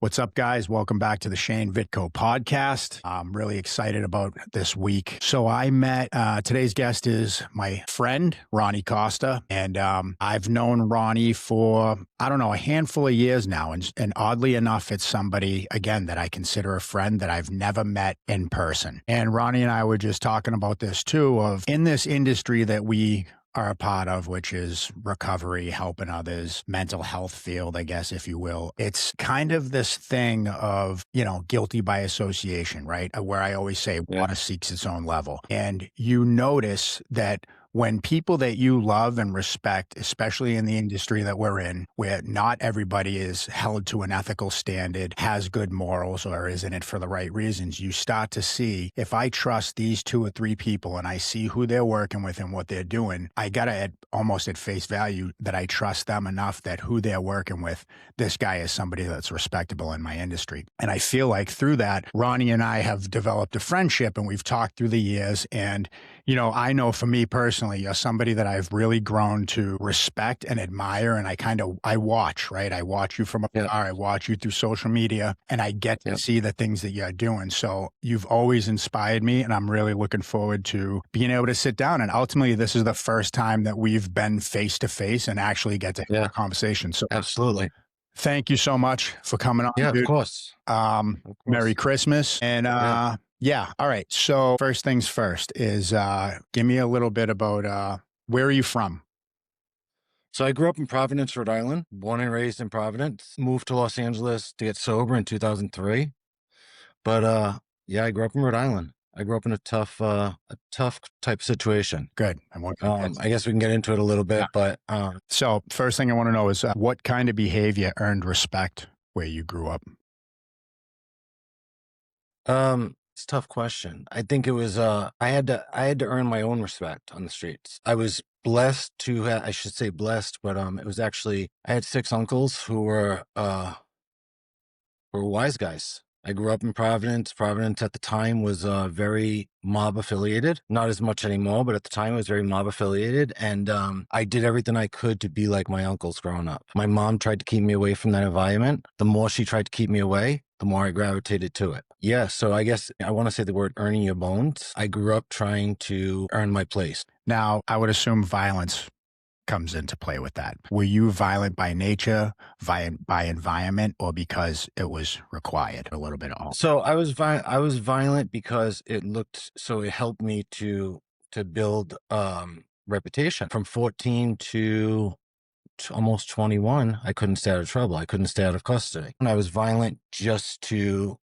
What's up, guys? Welcome back to the Shane Vitko Podcast. I'm really excited about this week. So I met, today's guest is my friend, Ronnie Costa. And I've known Ronnie for, I don't know, a handful of years now. And oddly enough, it's somebody, again, that I consider a friend that I've never met in person. And Ronnie and I were just talking about this too, of in this industry that we are a part of, which is recovery, helping others, mental health field, I guess, if you will. It's kind of this thing of, guilty by association, right? Where I always say water seeks its own level. And you notice that when people that you love and respect, especially in the industry that we're in, where not everybody is held to an ethical standard, has good morals, or is in it for the right reasons, you start to see, if I trust these 2 or 3 people and I see who they're working with and what they're doing, I gotta almost at face value that I trust them enough that who they're working with, this guy is somebody that's respectable in my industry. And I feel like through that, Ronnie and I have developed a friendship and we've talked through the years. And, I know for me personally, you're somebody that I've really grown to respect and admire. And I watch, right? I watch you from afar. I watch you through social media and I get to see the things that you're doing. So you've always inspired me and I'm really looking forward to being able to sit down. And ultimately, this is the first time that we've been face to face and actually get to have a conversation. So absolutely. Thank you so much for coming on. Yeah, dude. of course. Merry Christmas. And all right. So first things first is give me a little bit about where are you from? So I grew up in Providence, Rhode Island, born and raised in Providence, moved to Los Angeles to get sober in 2003. But I grew up in Rhode Island. I grew up in a tough type situation. Good. I guess we can get into it a little bit, but so first thing I want to know is what kind of behavior earned respect where you grew up? it's a tough question. I think it was I had to earn my own respect on the streets. I was blessed to I should say blessed, but it was actually I had 6 uncles who were wise guys. I grew up in Providence. Providence at the time was very mob affiliated. Not as much anymore, but at the time it was very mob affiliated. And I did everything I could to be like my uncles growing up. My mom tried to keep me away from that environment. The more she tried to keep me away, the more I gravitated to it. Yeah, so I guess I want to say the word earning your bones. I grew up trying to earn my place. Now, I would assume violence comes into play with that. Were you violent by nature, by environment, or because it was required? A little bit of all. So I was violent because it helped me to build reputation. From 14 to almost 21, I couldn't stay out of trouble. I couldn't stay out of custody. And I was violent just to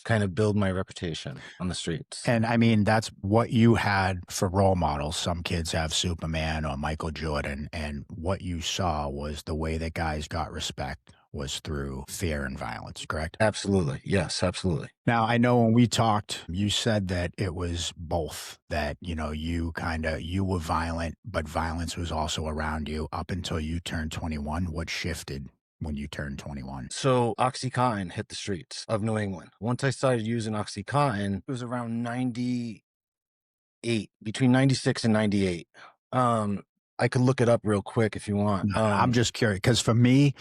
kind of build my reputation on the streets. And I mean, that's what you had for role models. Some kids have Superman or Michael Jordan. And what you saw was the way that guys got respect was through fear and violence, correct? Absolutely. Yes, absolutely. Now, I know when we talked, you said that it was both, that, you were violent, but violence was also around you up until you turned 21. What shifted when you turned 21? So OxyContin hit the streets of New England. Once I started using OxyContin, it was around 98, between 96 and 98. I could look it up real quick if you want. I'm just curious because for me,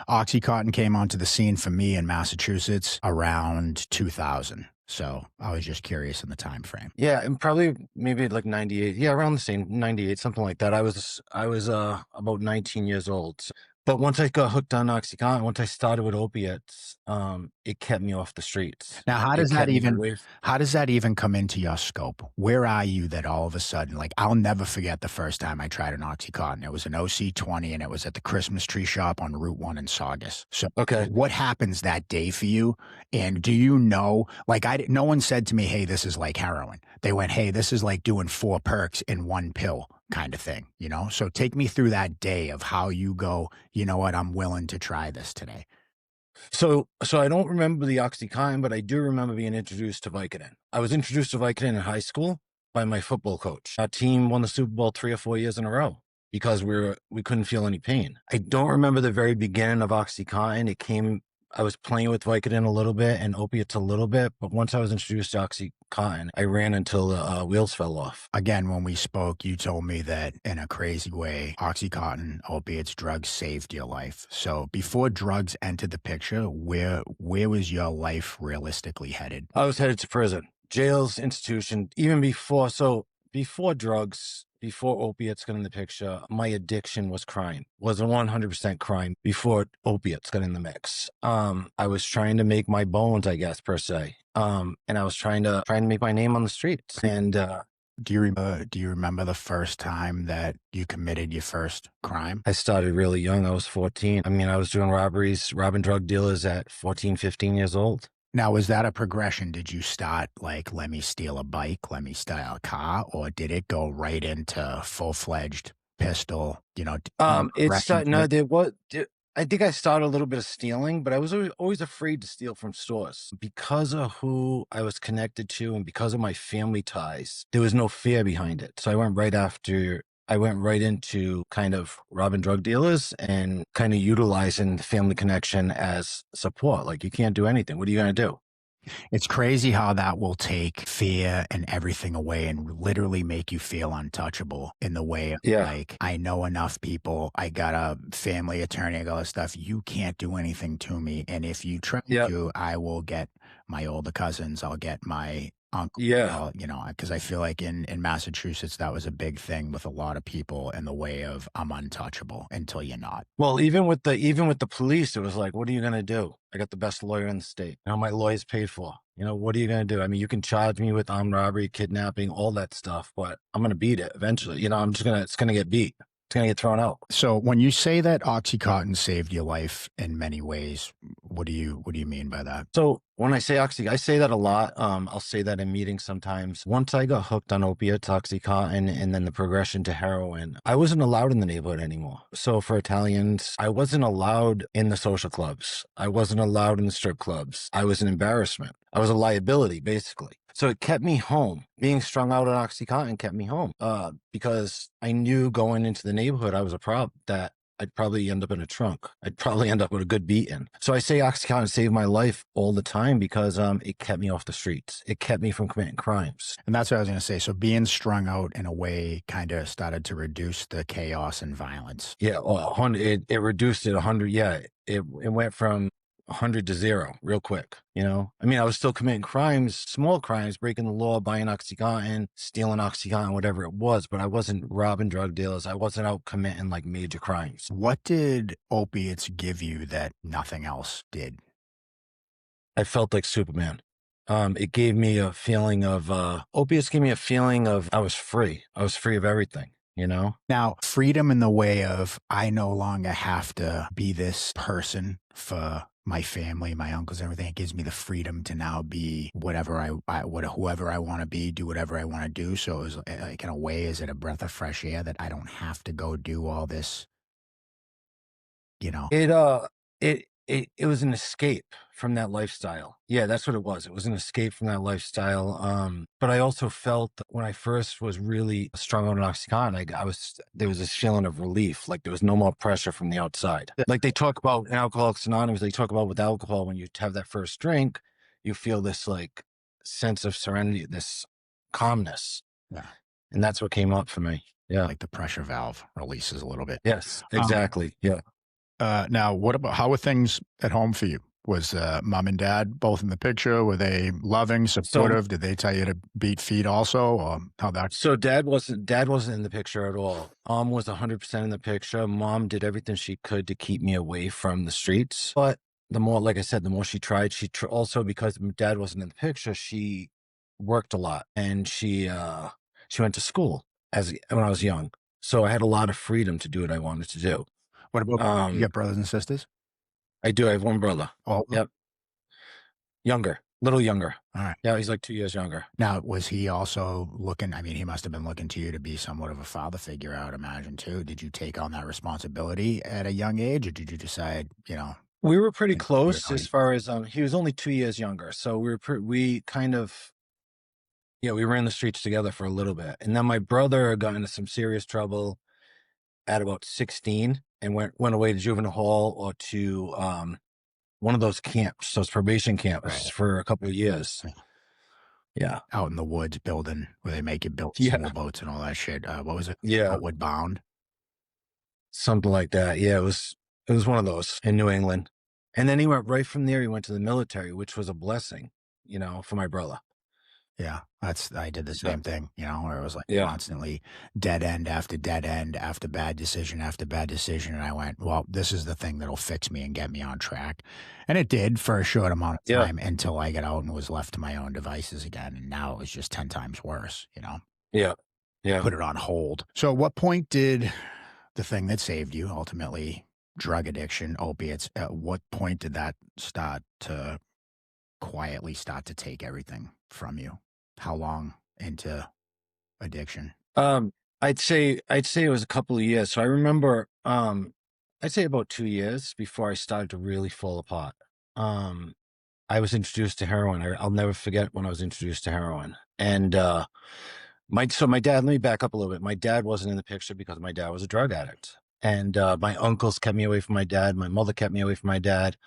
OxyContin came onto the scene for me in Massachusetts around 2000. So I was just curious in the time frame. Yeah, and probably maybe like 98. Yeah, around the same 98, something like that. I was about 19 years old. But once I got hooked on OxyContin, once I started with opiates, it kept me off the streets. Now, how does that even come into your scope? Where are you that all of a sudden, like, I'll never forget the first time I tried an OxyContin. It was an OC20 and it was at the Christmas tree shop on Route 1 in Saugus. So what happens that day for you? And do you know, like, no one said to me, hey, this is like heroin. They went, hey, this is like doing 4 perks in 1 pill. Kind of thing, So take me through that day of how you go, you know what, I'm willing to try this today. So I don't remember the OxyContin, but I do remember being introduced to Vicodin. I was introduced to Vicodin in high school by my football coach. Our team won the Super Bowl 3 or 4 years in a row because we couldn't feel any pain. I don't remember the very beginning of OxyContin. It came I was playing with Vicodin a little bit and opiates a little bit, but once I was introduced to OxyContin, I ran until the wheels fell off. Again, when we spoke, you told me that in a crazy way, OxyContin, opiates, drugs saved your life. So before drugs entered the picture, where was your life realistically headed? I was headed to prison, jails, institution, even before. So before drugs, before opiates got in the picture, my addiction was crime, was a 100% crime before opiates got in the mix. I was trying to make my bones, I guess, per se. And I was trying to make my name on the streets. And do you remember the first time that you committed your first crime? I started really young. I was 14. I mean, I was doing robberies, robbing drug dealers at 14, 15 years old. Now, was that a progression? Did you start like, let me steal a bike, let me steal a car, or did it go right into full-fledged pistol, It started, no, I think I started a little bit of stealing, but I was always afraid to steal from stores because of who I was connected to and because of my family ties. There was no fear behind it. So I went right into kind of robbing drug dealers and kind of utilizing the family connection as support. Like, you can't do anything. What are you going to do? It's crazy how that will take fear and everything away and literally make you feel untouchable in the way of like, I know enough people. I got a family attorney, I got all this stuff. You can't do anything to me. And if you try to, I will get my older cousins. I'll get my uncle. Yeah. Because I feel like in Massachusetts, that was a big thing with a lot of people in the way of I'm untouchable until you're not. Well, even with the police, it was like, what are you going to do? I got the best lawyer in the state. My lawyer's paid for. What are you going to do? I mean, you can charge me with armed robbery, kidnapping, all that stuff, but I'm going to beat it eventually. It's going to get beat. It's going to get thrown out. So when you say that OxyContin saved your life in many ways, what do you mean by that? So when I say I say that a lot. I'll say that in meetings sometimes. Once I got hooked on opiates, OxyContin, and then the progression to heroin, I wasn't allowed in the neighborhood anymore. So for Italians, I wasn't allowed in the social clubs. I wasn't allowed in the strip clubs. I was an embarrassment. I was a liability, basically. So it kept me home. Being strung out on OxyContin kept me home because I knew going into the neighborhood I was a problem, that I'd probably end up in a trunk. I'd probably end up with a good beating. So I say OxyContin saved my life all the time because it kept me off the streets. It kept me from committing crimes. And that's what I was going to say. So being strung out in a way kind of started to reduce the chaos and violence. Yeah, it reduced it 100. Yeah, it went from 100 to 0 real quick. I mean, I was still committing crimes, small crimes, breaking the law, buying OxyContin, stealing OxyContin, whatever it was, but I wasn't robbing drug dealers. I wasn't out committing like major crimes. What did opiates give you that nothing else did? I felt like Superman. It gave me a feeling of, opiates gave me a feeling of I was free. I was free of everything. Now, freedom in the way of I no longer have to be this person for my family, my uncles, everything. It gives me the freedom to now be whoever I want to be, do whatever I want to do. So it was like, in a way, is it a breath of fresh air that I don't have to go do all this? It was an escape from that lifestyle. Yeah, that's what it was. It was an escape from that lifestyle. But I also felt that when I first was really strung out on OxyContin, there was this feeling of relief. Like there was no more pressure from the outside. Like they talk about in Alcoholics Anonymous, they talk about with alcohol, when you have that first drink, you feel this like sense of serenity, this calmness. Yeah. And that's what came up for me. Yeah. Like the pressure valve releases a little bit. Yes, exactly. Yeah. Now, how were things at home for you? Was mom and dad both in the picture? Were they loving, supportive? Did they tell you to beat feet also, or how that? So dad wasn't in the picture at all. Mom was 100% in the picture. Mom did everything she could to keep me away from the streets. But the more, like I said, the more she tried, also, because dad wasn't in the picture, she worked a lot, and she went to school when I was young. So I had a lot of freedom to do what I wanted to do. What about you got brothers and sisters? I do. I have one brother. Oh, yep. Little younger. All right. Yeah, he's like 2 years younger. Now, was he also looking? I mean, he must have been looking to you to be somewhat of a father figure, I would imagine, too. Did you take on that responsibility at a young age, or did you decide, We were pretty close as far as he was only 2 years younger, so we were in the streets together for a little bit, and then my brother got into some serious trouble at about 16 and went away to juvenile hall or to one of those camps, those probation camps for a couple of years. Yeah. Out in the woods building where they make you build sailboats and all that shit. What was it? Yeah. Outward Bound. Something like that. Yeah, it was one of those in New England. And then he went right from there. He went to the military, which was a blessing, for my brother. Yeah, I did the same thing, where it was like constantly dead end after bad decision after bad decision. And I went, well, this is the thing that'll fix me and get me on track. And it did for a short amount of time until I got out and was left to my own devices again. And now it was just 10 times worse, Yeah. Yeah. Put it on hold. So at what point did the thing that saved you, ultimately drug addiction, opiates, at what point did that quietly start to take everything from you? How long into addiction? I'd say it was a couple of years. So I remember, I'd say about 2 years before I started to really fall apart. I was introduced to heroin. I'll never forget when I was introduced to heroin. And my dad, let me back up a little bit. My dad wasn't in the picture because my dad was a drug addict. And my uncles kept me away from my dad. My mother kept me away from my dad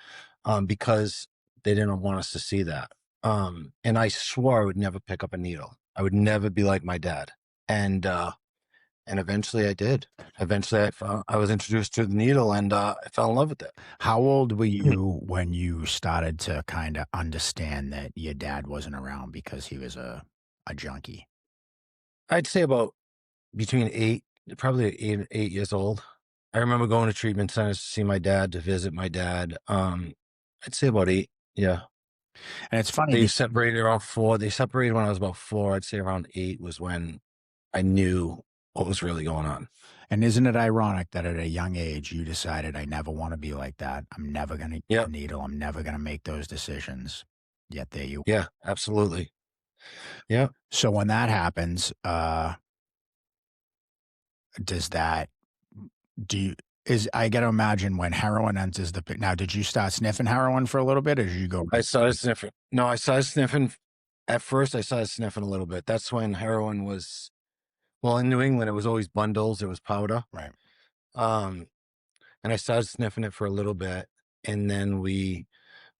because they didn't want us to see that. And I swore I would never pick up a needle. I would never be like my dad. And eventually I did. Eventually I was introduced to the needle and I fell in love with it. How old were you when you started to kind of understand that your dad wasn't around because he was a junkie? I'd say about between probably eight years old. I remember going to treatment centers to see my dad, to visit my dad. I'd say about 8. Yeah. And it's funny. They separated around 4. They separated when I was about 4. I'd say around 8 was when I knew what was really going on. And isn't it ironic that at a young age, you decided, I never want to be like that. I'm never going to get a needle. I'm never going to make those decisions. Yet there you are. Yeah, absolutely. Yeah. So when that happens, I got to imagine when heroin enters the picture. Now, did you start sniffing heroin for a little bit, or did you go? I started sniffing. No, I started sniffing. At first, I started sniffing a little bit. That's when heroin was, in New England, it was always bundles. It was powder. Right. And I started sniffing it for a little bit. And then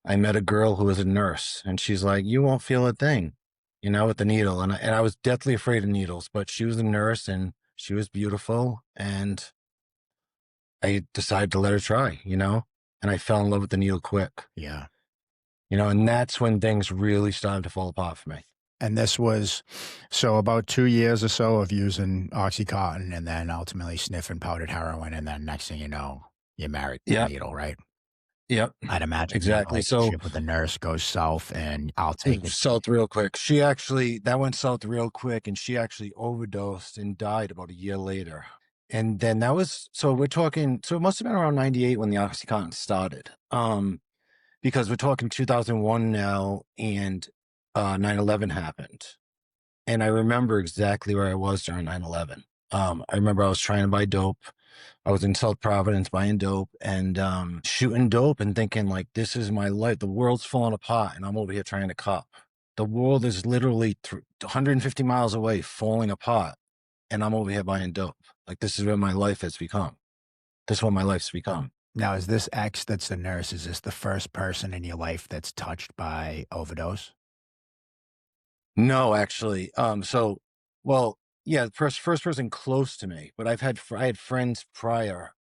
I met a girl who was a nurse, and she's like, you won't feel a thing, with the needle. And I was deathly afraid of needles, but she was a nurse and she was beautiful. And I decided to let her try, and I fell in love with the needle quick. Yeah. And that's when things really started to fall apart for me. And this was, so about 2 years or so of using OxyContin and then ultimately sniffing powdered heroin. And then next thing you know, you're married to the needle, right? Yep. I'd imagine exactly. So with the nurse goes south, and I'll take it south real quick. That went south real quick, and she actually overdosed and died about a year later. And then it must have been around 98 when the OxyContin started. Because we're talking 2001 now, and 9/11 happened. And I remember exactly where I was during 9/11. I remember I was trying to buy dope. I was in South Providence buying dope and shooting dope and thinking, like, this is my life. The world's falling apart and I'm over here trying to cop. The world is literally 150 miles away, falling apart, and I'm over here buying dope. Like, this is what my life has become. This is what my life's become. Now, is this ex that's the nurse, is this the first person in your life that's touched by overdose? No, actually. Yeah, the first person close to me, but I had friends prior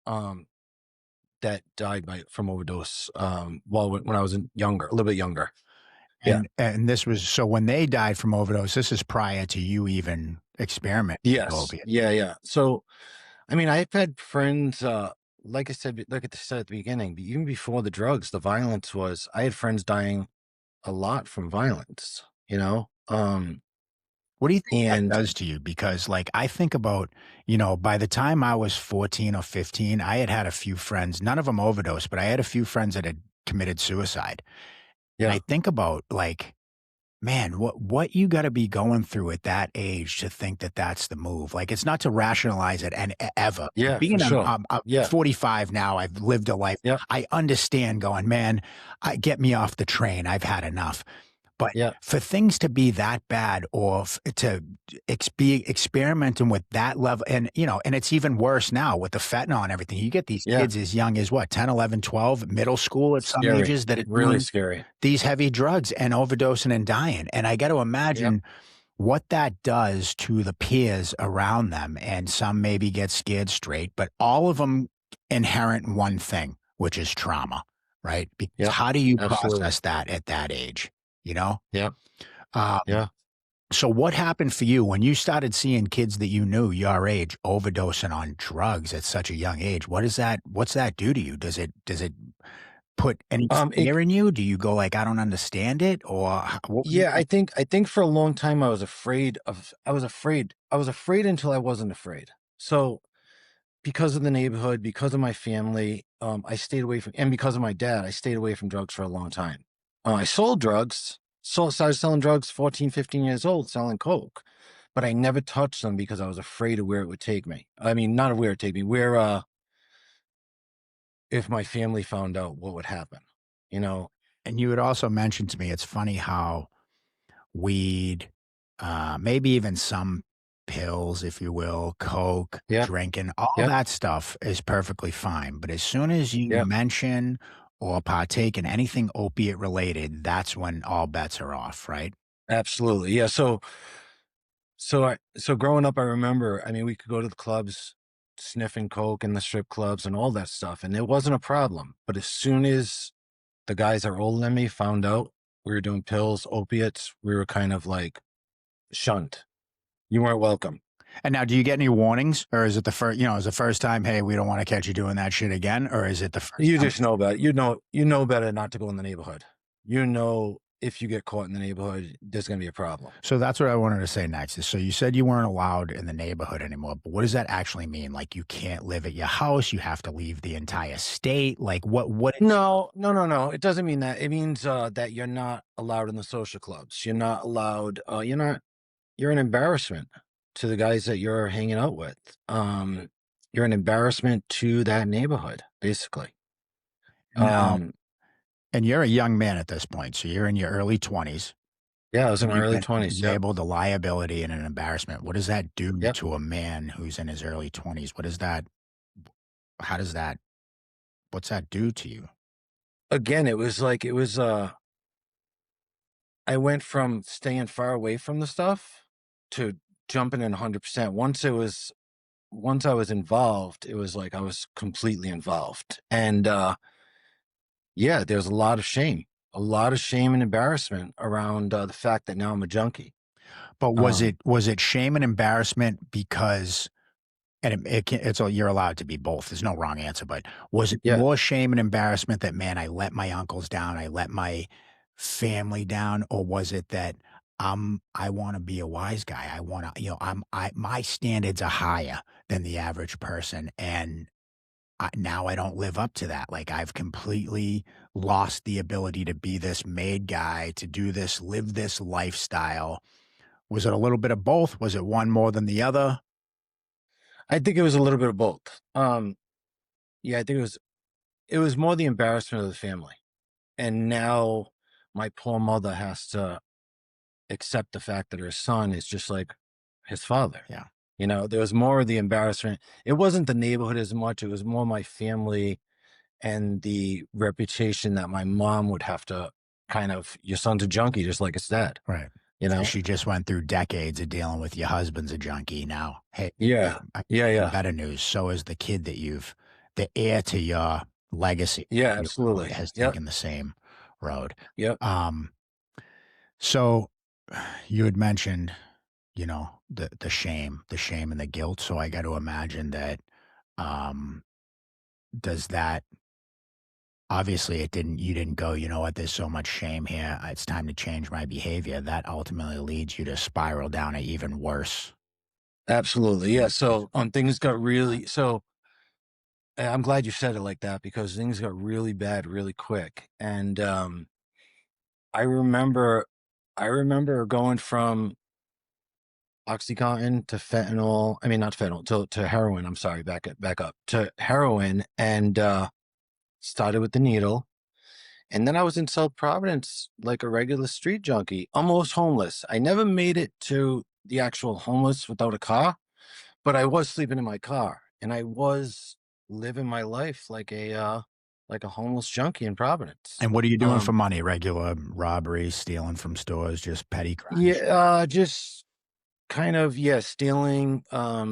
that died from overdose when I was younger, a little bit younger. And this was, so when they died from overdose, this is prior to you even experimenting. Yes. Yeah. So, I've had friends, like I said at the beginning, but even before the drugs, the violence was, I had friends dying a lot from violence, What do you think that does to you? Because, like, I think about, by the time I was 14 or 15, I had a few friends, none of them overdosed, but I had a few friends that had committed suicide. Yeah. And I think about, like, man, what you got to be going through at that age to think that that's the move. Like, it's not to rationalize it and ever. Yeah, being sure. I'm 45 now, I've lived a life. Yeah. I understand going, man, get me off the train. I've had enough. But Yeah. for things to be that bad, or to be experimenting with that level, and and it's even worse now with the fentanyl and everything. You get these Yeah. kids as young as what, 10, 11, 12, middle school at some Scary. ages, that are Really doing scary. these heavy drugs and overdosing and dying. And I got to Yep. imagine what that does to the peers around them. And some maybe get scared straight, but all of them inherent in one thing, which is trauma, right? Because Yep. how do you Absolutely. process that at that age? Yep. Um, Yeah. so what happened for you when you started seeing kids that you knew your age overdosing on drugs at such a young age? What's that do to you? Does it put any It, fear in you? Do you go like, I don't understand it? Or what? yeah, I think for a long time I was afraid until I wasn't afraid. So because of the neighborhood, because of my family, I stayed away from, and because of my dad, I stayed away from drugs for a long time. I sold drugs, started selling drugs 14, 15 years old, selling coke, but I never touched them because I was afraid of where it would take me. I mean, not of where it would take me, where, if my family found out, what would happen, you know? And you had also mentioned to me, it's funny how weed, maybe even some pills, if you will, coke, Yeah. drinking, all Yeah. that stuff is perfectly fine. But as soon as you Yeah. mention or partake in anything opiate related, that's when all bets are off, right? Absolutely. Yeah. So growing up, I remember, I mean, we could go to the clubs, sniffing coke in the strip clubs and all that stuff, and it wasn't a problem. But as soon as the guys that are older than me found out we were doing pills, opiates, we were kind of like shunned. You weren't welcome. And now, do you get any warnings, or is it the first? Is the first time? Hey, we don't want to catch you doing that shit again, or is it the first You time? just know better. You know better not to go in the neighborhood. If you get caught in the neighborhood, there's going to be a problem. So that's what I wanted to say next. So you said you weren't allowed in the neighborhood anymore, but what does that actually mean? Like, you can't live at your house, you have to leave the entire state. Like, what? No. It doesn't mean that. It means that you're not allowed in the social clubs. You're not allowed. You're an embarrassment to the guys that you're hanging out with. You're an embarrassment to that neighborhood, basically. Now, Um, and you're a young man at this point, so you're in your early 20s. yeah, I was in my early You've 20s. Yep. labeled a liability and an embarrassment. What does that do Yep. to a man who's in his early 20s? What is that? How does that? What's that do to you? Again, I went from staying far away from the stuff to jumping in 100%. Once I was involved, it was like I was completely involved. And yeah, there's a lot of shame and embarrassment around the fact that now I'm a junkie. But was it shame and embarrassment because, and you're allowed to be both. There's no wrong answer, but was it Yeah. more shame and embarrassment that, man, I let my uncles down, I let my family down, or was it that I want to be a wise guy, I want to, my standards are higher than the average person, and now I don't live up to that. Like, I've completely lost the ability to be this made guy, to do this, live this lifestyle. Was it a little bit of both? Was it one more than the other? I think it was a little bit of both. Yeah, I think it was more the embarrassment of the family. And now my poor mother has to accept the fact that her son is just like his father. Yeah. There was more of the embarrassment. It wasn't the neighborhood as much. It was more my family and the reputation that my mom would have to your son's a junkie, just like his dad. Right. So she just went through decades of dealing with your husband's a junkie. Now, hey, Yeah. Yeah. better news. So is the kid that the heir to your legacy. Yeah, absolutely. Has Yep. taken the same road. Yep. So you had mentioned, the shame and the guilt. So I got to imagine that, does that, obviously you didn't go, you know what, there's so much shame here, it's time to change my behavior. That ultimately leads you to spiral down an even worse. Absolutely. Yeah. So things got really, I'm glad you said it like that, because things got really bad really quick. And I remember going from OxyContin to fentanyl. I mean, not fentanyl, to heroin. I'm sorry, back up to heroin, and started with the needle. And then I was in South Providence like a regular street junkie, almost homeless. I never made it to the actual homeless without a car, but I was sleeping in my car, and I was living my life like a homeless junkie in Providence. And what are you doing for money? Regular robbery, stealing from stores, just petty crimes? Just kind of, stealing. Are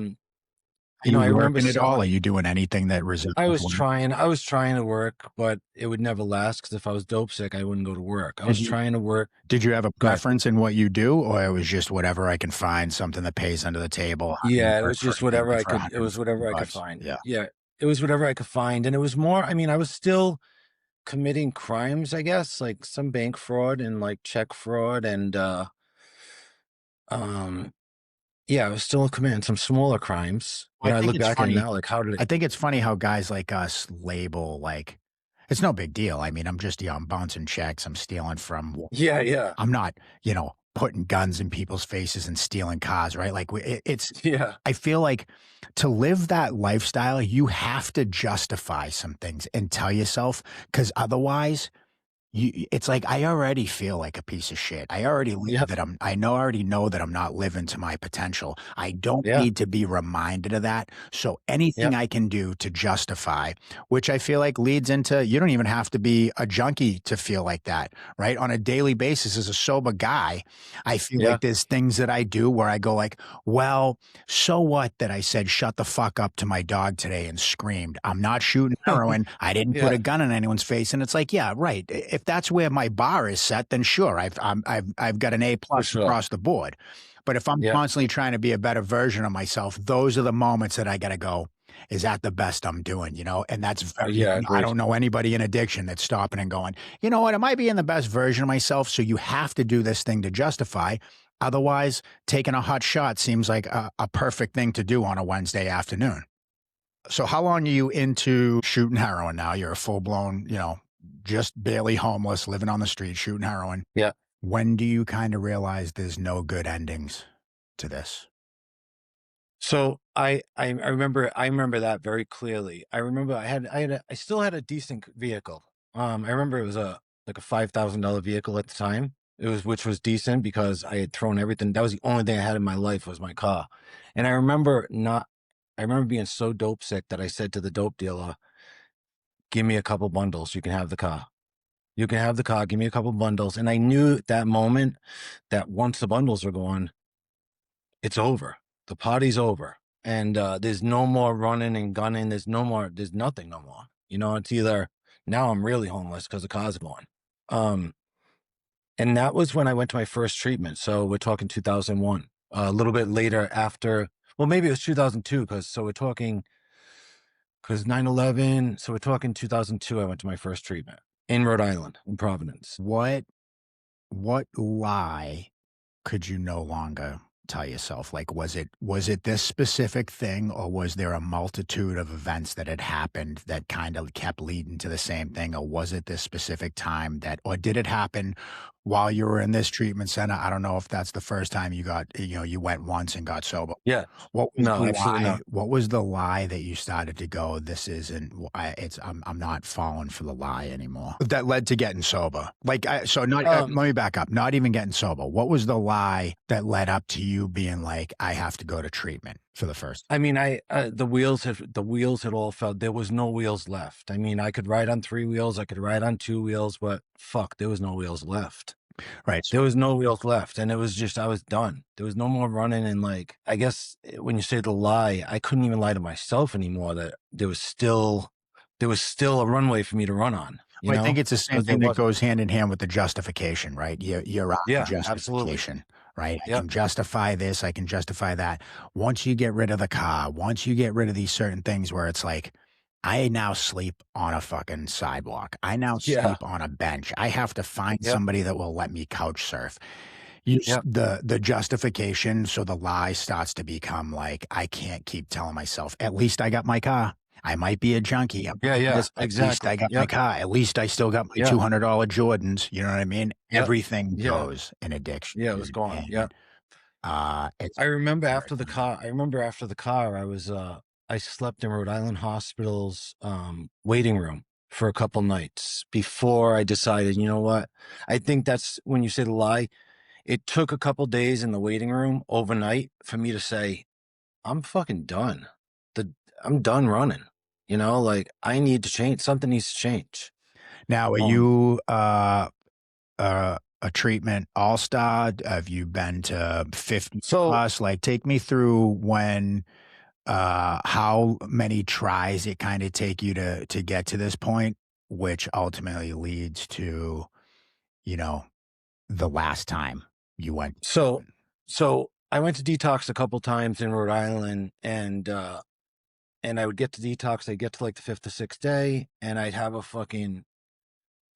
you I remember working at all? Are selling. you doing anything that resembles work? I was trying to work, but it would never last because if I was dope sick, I wouldn't go to work. I Did was you trying to work. did you have a Go ahead. preference in what you do, or it was just whatever I can find, something that pays under the table? I Yeah, it work was for just whatever I for could. It was whatever I could $150. find. Yeah. Yeah, it was whatever I could find, and it was more. I mean, I was still committing crimes, I guess, like some bank fraud and like check fraud, and um, yeah, I was still committing some smaller crimes. Well, I I think look it's back at it funny. now, like how did it? I think it's funny how guys like us label, like, it's no big deal. I mean, I'm bouncing checks. I'm stealing from, Yeah, yeah, I'm not, putting guns in people's faces and stealing cars, right? Like it's, yeah, I feel like to live that lifestyle, you have to justify some things and tell yourself, because otherwise it's like, I already feel like a piece of shit. I already yeah, already know that I'm not living to my potential. I don't yeah, need to be reminded of that. So anything yeah, I can do to justify, which I feel like leads into, you don't even have to be a junkie to feel like that, right? On a daily basis as a sober guy, I feel yeah, like there's things that I do where I go like, well, so what that I said, shut the fuck up to my dog today and screamed. I'm not shooting heroin. I didn't put yeah, a gun in anyone's face. And it's like, yeah, right. If that's where my bar is set, then sure, I've got an A for plus sure. across the board. But if I'm Yeah, constantly trying to be a better version of myself, those are the moments that I got to go, is that the best I'm doing? And that's very, yeah, I agreed. don't know anybody in addiction that's stopping and going, you know what, am I being the best version of myself? So you have to do this thing to justify. Otherwise, taking a hot shot seems like a perfect thing to do on a Wednesday afternoon. So how long are you into shooting heroin now? You're a full blown, just barely homeless, living on the street, shooting heroin. Yeah. When do you kind of realize there's no good endings to this? So I remember that very clearly. I remember I still had a decent vehicle. I remember it was like a $5,000 vehicle at the time. Which was decent because I had thrown everything. That was the only thing I had in my life was my car. And I remember being so dope sick that I said to the dope dealer, "Give me a couple bundles. You can have the car. You can have the car. Give me a couple bundles." And I knew at that moment that once the bundles are gone, it's over. The party's over. And there's no more running and gunning. There's nothing no more. It's either now I'm really homeless because the car's gone. And that was when I went to my first treatment. So we're talking 2001, a little bit later after, well, maybe it was 2002 because 9/11. So we're talking 2002. I went to my first treatment in Rhode Island, in Providence. What lie could you no longer tell yourself? Like, was it this specific thing, or was there a multitude of events that had happened that kind of kept leading to the same thing? Or was it this specific time or did it happen while you were in this treatment center? I don't know if that's the first time you went once and got sober. Yeah. What was No, the absolutely lie? not. What was the lie that you started to go, this isn't, I'm not falling for the lie anymore, that led to getting sober? Like, let me back up. Not even getting sober. What was the lie that led up to you being like, I have to go to treatment for the first? I mean, the wheels had all fell. There was no wheels left. I mean, I could ride on 3 wheels. I could ride on 2 wheels, but fuck, there was no wheels left. Right. There was no wheels left. And it was just, I was done. There was no more running. And like, I guess when you say the lie, I couldn't even lie to myself anymore that there was still a runway for me to run on. I think it's the same thing that wasn't. goes hand in hand with the justification, right? You're out Yeah, for absolutely. justification, right? I Yep. can justify this, I can justify that. Once you get rid of the car, once you get rid of these certain things where it's like, I now sleep on a fucking sidewalk. I now Yeah. sleep on a bench. I have to find Yep. somebody that will let me couch surf. Yep. The justification, so the lie starts to become like, I can't keep telling myself, at least I got my car. I might be a junkie. Yeah, At least I got my Yep. car. At least I still got my Yep. $200 Jordans. You know what I mean? Yep. Everything Yeah. goes in addiction. Yeah, it was gone. And, Yep. it's I remember very after the funny. car. I slept in Rhode Island hospital's waiting room for a couple nights before I decided, you know what? I think that's when you say the lie. It took a couple days in the waiting room overnight for me to say, I'm fucking done. I'm done running. You know, like I need to change. Something needs to change. Now, are you a treatment all-star? Have you been to 50 plus? Like, take me through when, how many tries it kind of take you to get to this point, which ultimately leads to, you know, the last time you went. So I went to detox a couple times in Rhode Island, and I would get to detox. I'd get to like the 5th or 6th day, and I'd have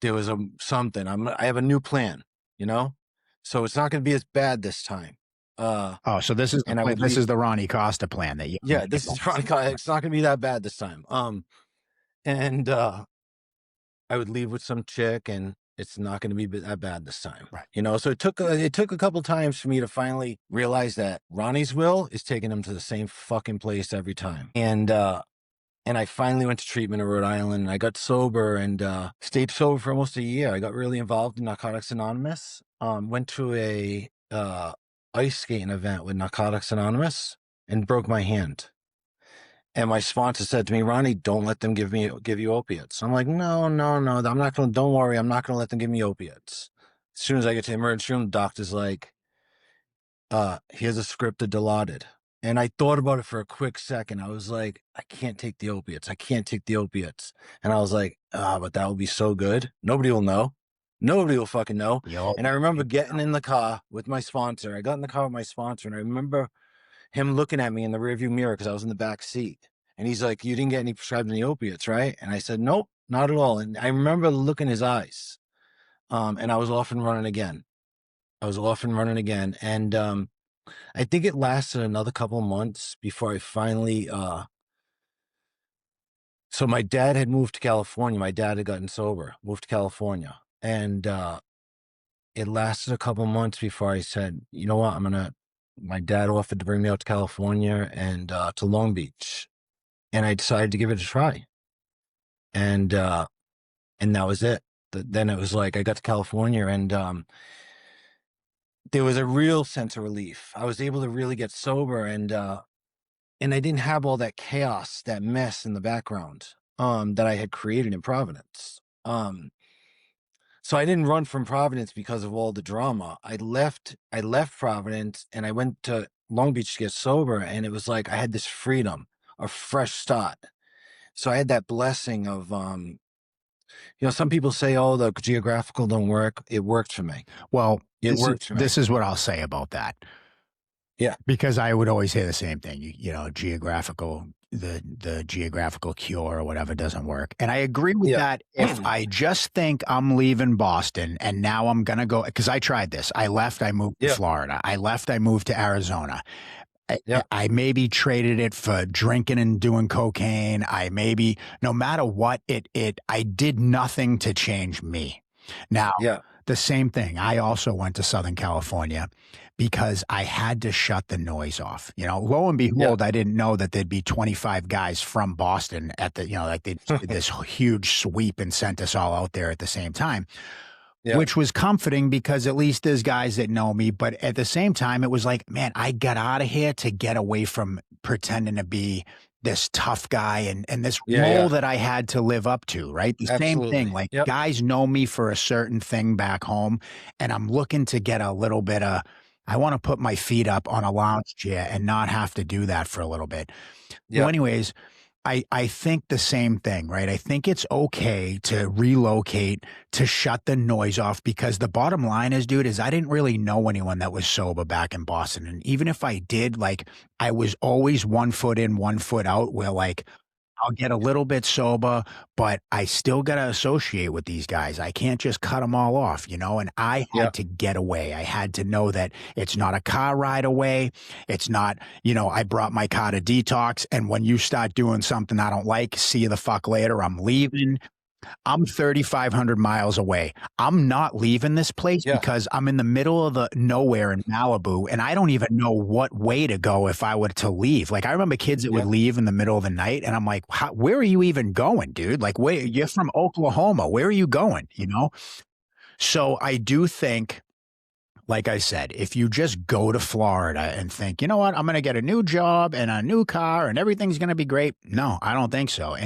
there was something. I have a new plan, you know, so it's not going to be as bad this time. So this is the Ronnie Costa plan that you. Yeah, this is Ronnie Costa. It's not going to be that bad this time. And I would leave with some chick, and it's not going to be that bad this time. Right. You know, so it took a couple times for me to finally realize that Ronnie's will is taking him to the same fucking place every time. And I finally went to treatment in Rhode Island, and I got sober and stayed sober for almost a year. I got really involved in Narcotics Anonymous. Went to a ice skating event with Narcotics Anonymous and broke my hand. And my sponsor said to me, Ronnie, don't let them give you opiates. I'm like, no, I'm not going to, don't worry. I'm not going to let them give me opiates. As soon as I get to the emergency room, the doctor's like, here's a script of Dilaudid. And I thought about it for a quick second. I was like, I can't take the opiates. And I was like, but that would be so good. Nobody will know. Nobody will fucking know. And I remember getting in the car with my sponsor. I got in the car with my sponsor, and I remember him looking at me in the rearview mirror because I was in the back seat. And he's like, you didn't get prescribed any opiates, right? And I said, nope, not at all. And I remember the look in his eyes. And I was off and running again. And I think it lasted another couple of months before I finally, so my dad had moved to California. My dad had gotten sober, moved to California. And it lasted a couple of months before I said, you know what, my dad offered to bring me out to California and to Long Beach. And I decided to give it a try. And that was it. Then it was like, I got to California, and there was a real sense of relief. I was able to really get sober, and I didn't have all that chaos, that mess in the background that I had created in Providence. So I didn't run from Providence because of all the drama. I left Providence, and I went to Long Beach to get sober, and it was like I had this freedom, a fresh start. So I had that blessing of, some people say, oh, the geographical don't work. It worked for me. Well, this is what I'll say about that. Yeah. Because I would always say the same thing, geographical, the geographical cure or whatever doesn't work. And I agree with that. If I just think I'm leaving Boston and now I'm going to go, because I tried this. I left, I moved to Florida. I left, I moved to Arizona. I maybe traded it for drinking and doing cocaine. No matter what, I did nothing to change me. Now, the same thing. I also went to Southern California because I had to shut the noise off. Lo and behold, I didn't know that there'd be 25 guys from Boston at the, like they did this huge sweep and sent us all out there at the same time. Which was comforting because at least there's guys that know me. But at the same time, it was like, man, I got out of here to get away from pretending to be this tough guy and this role that I had to live up to, right? The same thing. Like guys know me for a certain thing back home, and I'm looking to get a little bit of, I want to put my feet up on a lounge chair and not have to do that for a little bit. Well, anyways, I think the same thing, right? I think it's okay to relocate, to shut the noise off, because the bottom line is, dude, I didn't really know anyone that was sober back in Boston. And even if I did, like, I was always 1 foot in, 1 foot out, where like, I'll get a little bit sober, but I still got to associate with these guys. I can't just cut them all off, and I had to get away. I had to know that it's not a car ride away. It's not, I brought my car to detox, and when you start doing something I don't like, see you the fuck later, I'm leaving. I'm 3,500 miles away. I'm not leaving this place Yeah. because I'm in the middle of the nowhere in Malibu, and I don't even know what way to go if I were to leave. Like, I remember kids that would Yeah. leave in the middle of the night, and I'm like, where are you even going, dude? Like, where you're from Oklahoma. Where are you going? You know? So I do think, like I said, if you just go to Florida and think, you know what, I'm going to get a new job and a new car and everything's going to be great. No, I don't think so.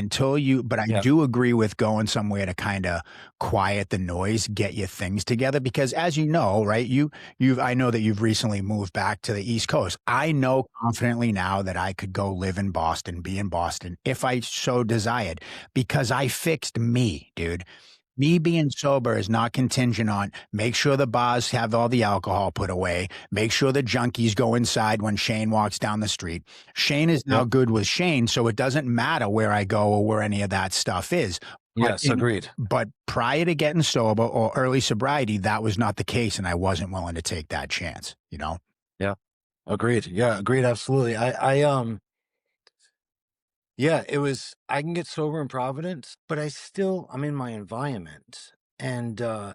But I Yeah. do agree with going somewhere to kind of quiet the noise, get your things together. Because as you know, right, I know that you've recently moved back to the East Coast. I know confidently now that I could go live in Boston, be in Boston if I so desired, because I fixed me, dude. Me being sober is not contingent on make sure the bars have all the alcohol put away, make sure the junkies go inside when Shane walks down the street. Shane is now Yep. good with Shane, so it doesn't matter where I go or where any of that stuff is. Yes, agreed. But prior to getting sober or early sobriety, that was not the case, and I wasn't willing to take that chance, you know? Yeah. Agreed. Yeah, agreed. Absolutely. Yeah, I can get sober in Providence, but I'm in my environment, and I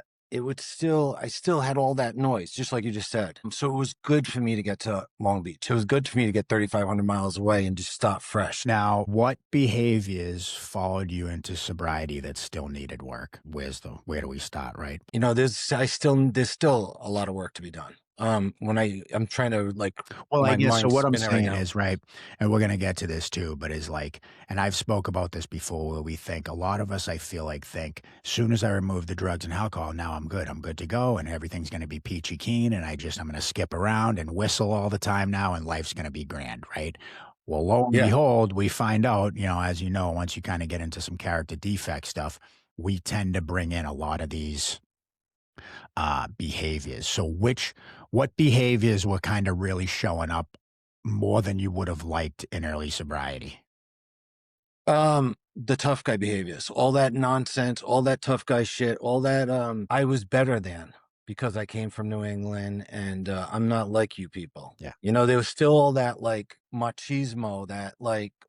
still had all that noise, just like you just said. So it was good for me to get to Long Beach. It was good for me to get 3,500 miles away and just start fresh. Now, what behaviors followed you into sobriety that still needed work? Where do we start, right? You know, there's still a lot of work to be done. I'm trying to Well, I my guess so mind's what I'm spinning right saying now. is, right, and we're gonna get to this too, but is like, and I've spoke about this before where we think a lot of us, I feel like think, soon as I remove the drugs and alcohol, now I'm good to go, and everything's gonna be peachy keen, and I'm gonna skip around and whistle all the time now, and life's gonna be grand, right? Well, lo and Yeah. behold, we find out, as you know, once you kind of get into some character defect stuff, we tend to bring in a lot of these behaviors. So what behaviors were kind of really showing up more than you would have liked in early sobriety? The tough guy behaviors, all that nonsense, all that tough guy shit, all that, I was better than because I came from New England and, I'm not like you people. Yeah. You know, there was still all that machismo, that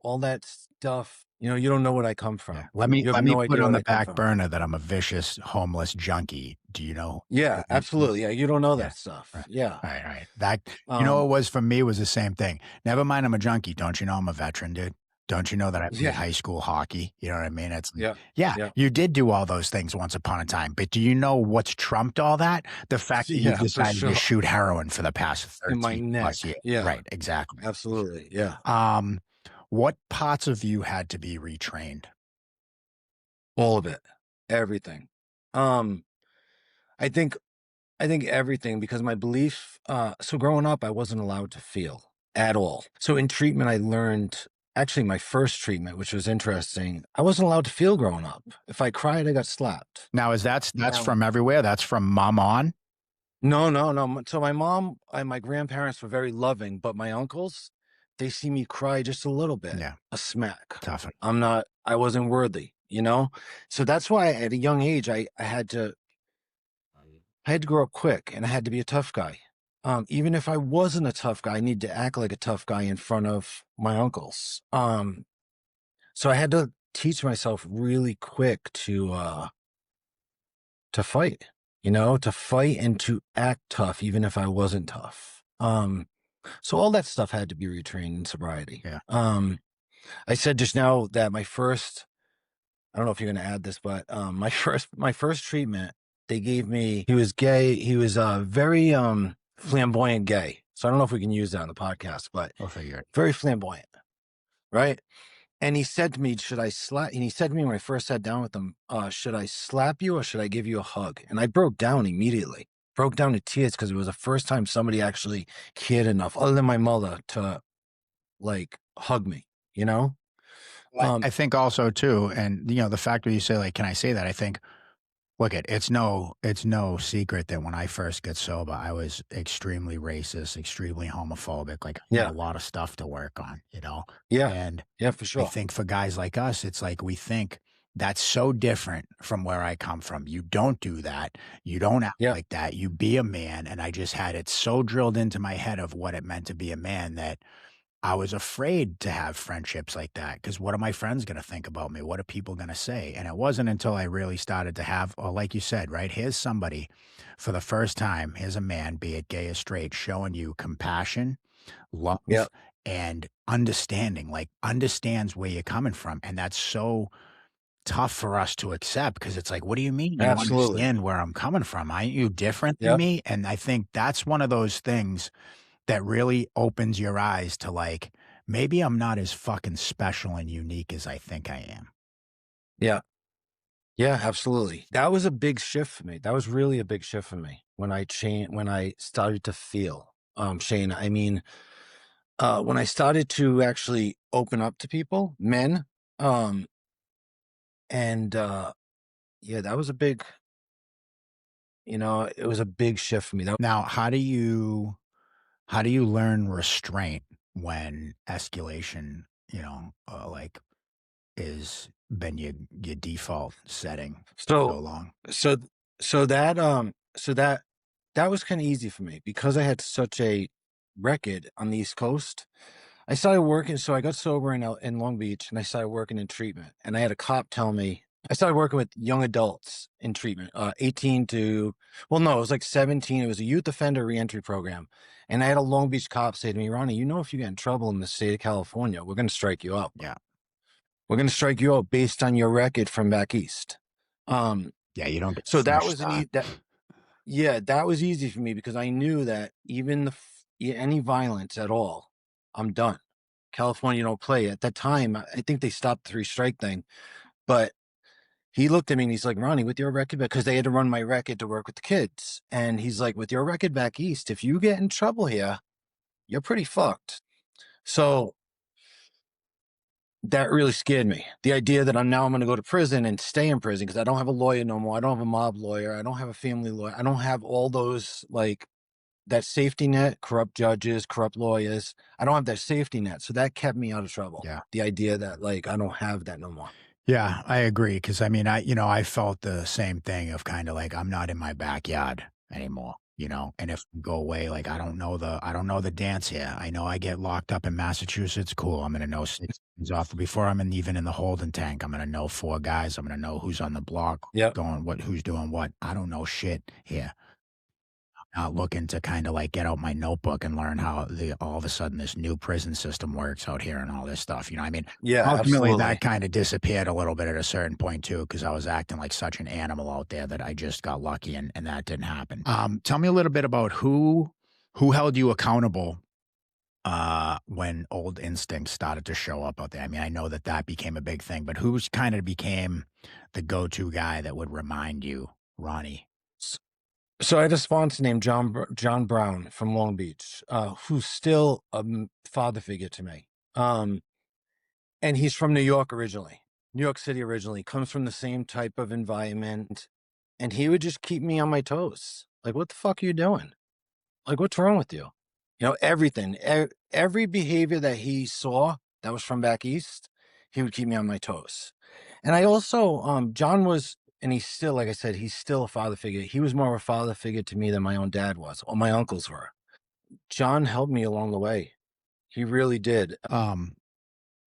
all that stuff, you don't know what I come from. Yeah. Let me You have let me no put idea on what the I come back from. burner that I'm a vicious homeless junkie. Do you know? Yeah, absolutely. Yeah, you don't know Yeah. that stuff. Right. Yeah. Right. That what Um, it was for me was the same thing. Never mind, I'm a junkie. Don't you know I'm a veteran, dude? Don't you know that I played yeah, high school hockey? You know what I mean? It's like, yeah, yeah, yeah, you did do all those things once upon a time, but do you know what's trumped all that? The fact that you've yeah, for decided to sure. shoot heroin for the past In my 13 neck. plus years. Yeah, Right, exactly. absolutely. Yeah. What parts of you had to be retrained? All of it. Everything. Um, I think I think everything, because my belief, so growing up, I wasn't allowed to feel at all. So in treatment, I learned, actually my first treatment, which was interesting, I wasn't allowed to feel growing up. If I cried, I got slapped. Now, that's Now, from everywhere? That's from mom on? no, no, no. So my mom and my grandparents were very loving, but my uncles, they see me cry just a little bit, Yeah, a smack. tough. I wasn't worthy, you know? So that's why at a young age, I had to grow up quick and I had to be a tough guy. Even if I wasn't a tough guy, I need to act like a tough guy in front of my uncles. So I had to teach myself really quick to fight, to fight and to act tough, even if I wasn't tough. So all that stuff had to be retrained in sobriety. Yeah. I said just now that I don't know if you're going to add this, but my first treatment, they gave me. He was gay. He was very flamboyant gay. So I don't know if we can use that on the podcast, but We'll figure it. very flamboyant, right? And he said to me, "Should I slap?" And he said to me when I first sat down with him, "Should I slap you or should I give you a hug?" And I broke down immediately. Broke down to tears because it was the first time somebody actually cared enough, other than my mother, to hug me. You know. I think also too, and the fact that you say can I say that? I think, look, it's no secret that when I first got sober, I was extremely racist, extremely homophobic. Like I had Yeah. a lot of stuff to work on, Yeah. And Yeah, for I sure. think for guys like us, it's like we think that's so different from where I come from. You don't do that. You don't act Yeah. like that. You be a man. And I just had it so drilled into my head of what it meant to be a man that I was afraid to have friendships like that because what are my friends going to think about me? What are people going to say? And it wasn't until I really started to have, or like you said, right? Here's somebody for the first time, here's a man, be it gay or straight, showing you compassion, love, Yeah, and understanding, like understands where you're coming from. And that's so tough for us to accept because it's like, what do you mean you absolutely. understand where I'm coming from? Aren't you different than Yep. me? And I think that's one of those things that really opens your eyes to like, maybe I'm not as fucking special and unique as I think I am. Yeah. Yeah, absolutely. That was a big shift for me. That was really a big shift for me when I started to feel, Shane. I mean, when I started to actually open up to people, men, um, and yeah, that was a big, it was a big shift for me. Now, how do you learn restraint when escalation, like is been your default setting for So, so long? so, so that, that was kind of easy for me because I had such a record on the East Coast. I started working, so I got sober in Long Beach, and I started working in treatment. And I had a cop tell me I started working with young adults in treatment, 18 to, well, no, it was like 17. It was a youth offender reentry program, and I had a Long Beach cop say to me, "Ronnie, if you get in trouble in the state of California, we're going to strike you up. Yeah. We're going to strike you up based on your record from back east." Um, Yeah. You don't get a so that fresh was start. yeah, that was easy for me because I knew that even any violence at all, I'm done. California don't play. At that time, I think they stopped the 3 strike thing. But he looked at me and he's like, "Ronnie, with your record," because they had to run my record to work with the kids. And he's like, "With your record back east, if you get in trouble here, you're pretty fucked." So that really scared me. The idea that I'm going to go to prison and stay in prison because I don't have a lawyer no more. I don't have a mob lawyer. I don't have a family lawyer. I don't have all those like that safety net, corrupt judges, corrupt lawyers. I don't have that safety net. So that kept me out of trouble. Yeah. The idea that like I don't have that no more. Yeah, I agree. Because I mean, I felt the same thing of kind of like I'm not in my backyard anymore, and if you go away, like I don't know the dance here. I know I get locked up in Massachusetts. Cool. I'm gonna know 6 things off before even in the holding tank. I'm gonna know 4 guys. I'm gonna know who's on the block, Yep. who's doing what. I don't know shit here. Not looking to kind of like get out my notebook and learn how all of a sudden this new prison system works out here and all this stuff. I mean, Yeah, ultimately that absolutely. kind of disappeared a little bit at a certain point too, because I was acting like such an animal out there that I just got lucky and that didn't happen. Tell me a little bit about who held you accountable when old instincts started to show up out there. I mean, I know that became a big thing, but who's kind of became the go-to guy that would remind you, Ronnie? So I had a sponsor named John Brown from Long Beach, who's still a father figure to me. And he's from New York originally, New York City originally, comes from the same type of environment. And he would just keep me on my toes. Like, what the fuck are you doing? Like, what's wrong with you? Everything, every behavior that he saw that was from back east, he would keep me on my toes. And I also, John was, and he's still, like I said, he's still a father figure. He was more of a father figure to me than my own dad was, or my uncles were. John helped me along the way. He really did.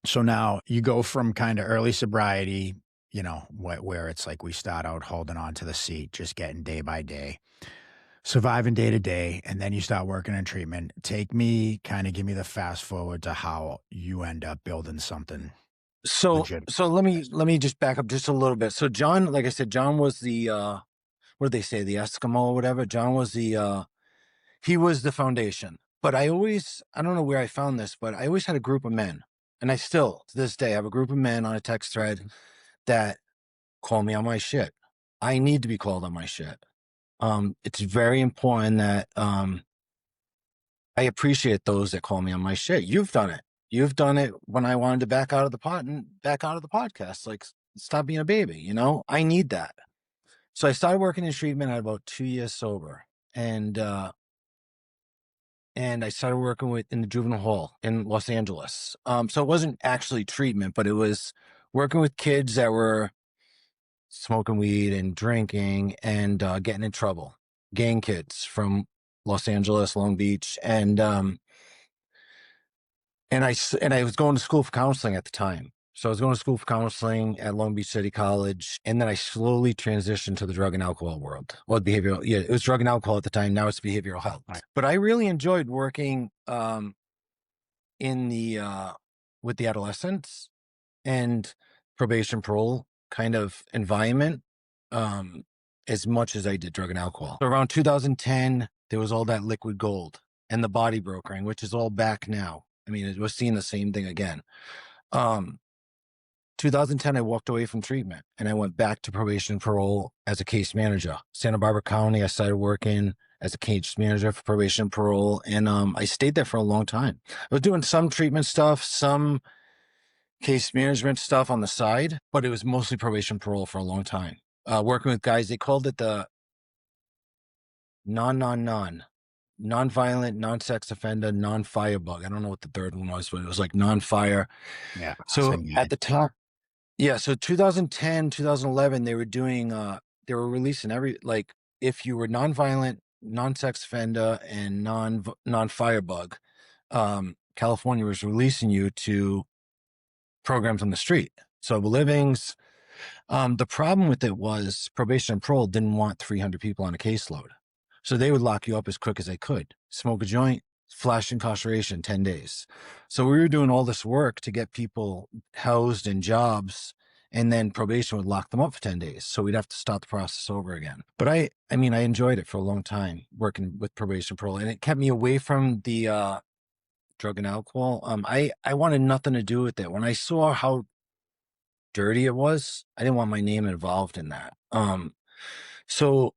So now you go from kind of early sobriety, where it's like we start out holding on to the seat, just getting day by day, surviving day to day, and then you start working in treatment. Give me the fast forward to how you end up building something So, legit. so let me just back up just a little bit. So John, like I said, John was the, what do they say, the Eskimo or whatever. John was he was the foundation. But I don't know where I found this, but I always had a group of men. And I still, to this day, have a group of men on a text thread that call me on my shit. I need to be called on my shit. It's very important that I appreciate those that call me on my shit. You've done it. You've done it when I wanted to back out of the pot and back out of the podcast. Like, stop being a baby, I need that. So I started working in treatment at about 2 years sober. And I started working in the juvenile hall in Los Angeles. So it wasn't actually treatment, but it was working with kids that were smoking weed and drinking and getting in trouble, gang kids from Los Angeles, Long Beach. And And I was going to school for counseling at the time. So I was going to school for counseling at Long Beach City College. And then I slowly transitioned to the drug and alcohol world. Well, behavioral. Yeah, it was drug and alcohol at the time. Now it's behavioral health. Right. But I really enjoyed working in the with the adolescents and probation parole kind of environment as much as I did drug and alcohol. So around 2010, there was all that liquid gold and the body brokering, which is all back now. I mean, we're seeing the same thing again. 2010, I walked away from treatment and I went back to probation and parole as a case manager. Santa Barbara County, I started working as a case manager for probation and parole. And I stayed there for a long time. I was doing some treatment stuff, some case management stuff on the side, but it was mostly probation and parole for a long time. Working with guys, they called it the non-violent, non-sex offender, non-firebug. I don't know what the third one was, but it was like non-fire. Yeah. So Same at the top, yeah. So 2010, 2011, they were doing, they were releasing like if you were non-violent, non-sex offender, and non-firebug, California was releasing you to programs on the street. Sober livings. The problem with it was probation and parole didn't want 300 people on a caseload. So they would lock you up as quick as they could. Smoke a joint, flash incarceration, 10 days. So we were doing all this work to get people housed in jobs, and then probation would lock them up for 10 days. So we'd have to start the process over again. But I mean, I enjoyed it for a long time working with probation and parole, and it kept me away from the drug and alcohol. I wanted nothing to do with it. When I saw how dirty it was, I didn't want my name involved in that. So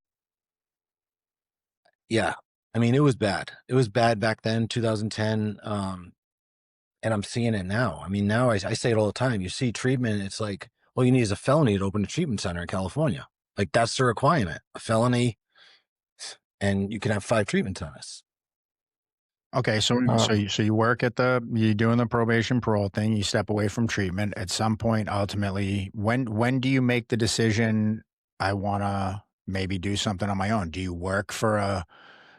yeah, I mean, it was bad. It was bad back then, 2010. And I'm seeing it now. I mean, now I say it all the time. You see treatment, it's like, all you need is a felony to open a treatment center in California. Like that's the requirement, a felony, and you can have 5 treatment centers. Okay, so you work at you're doing the probation parole thing. You step away from treatment. At some point, ultimately, when do you make the decision? I want to maybe do something on my own. Do you work for a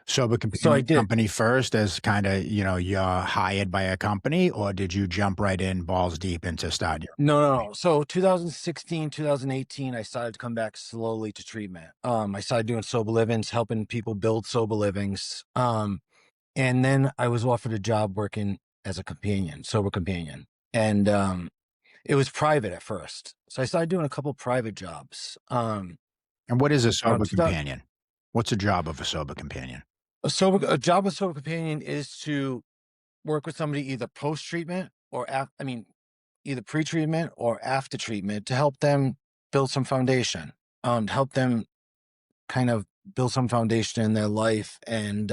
sober company first, as kind of you're hired by a company, or did you jump right in balls deep into start your? No. So 2016, 2018, I started to come back slowly to treatment. I started doing sober livings, helping people build sober livings. And then I was offered a job working as a sober companion. And it was private at first. So I started doing a couple private jobs. And what is a sober companion? What's a job of a sober companion? A job of sober companion is to work with somebody either post-treatment or either pre-treatment or after treatment to help them build some foundation, help them kind of build some foundation in their life and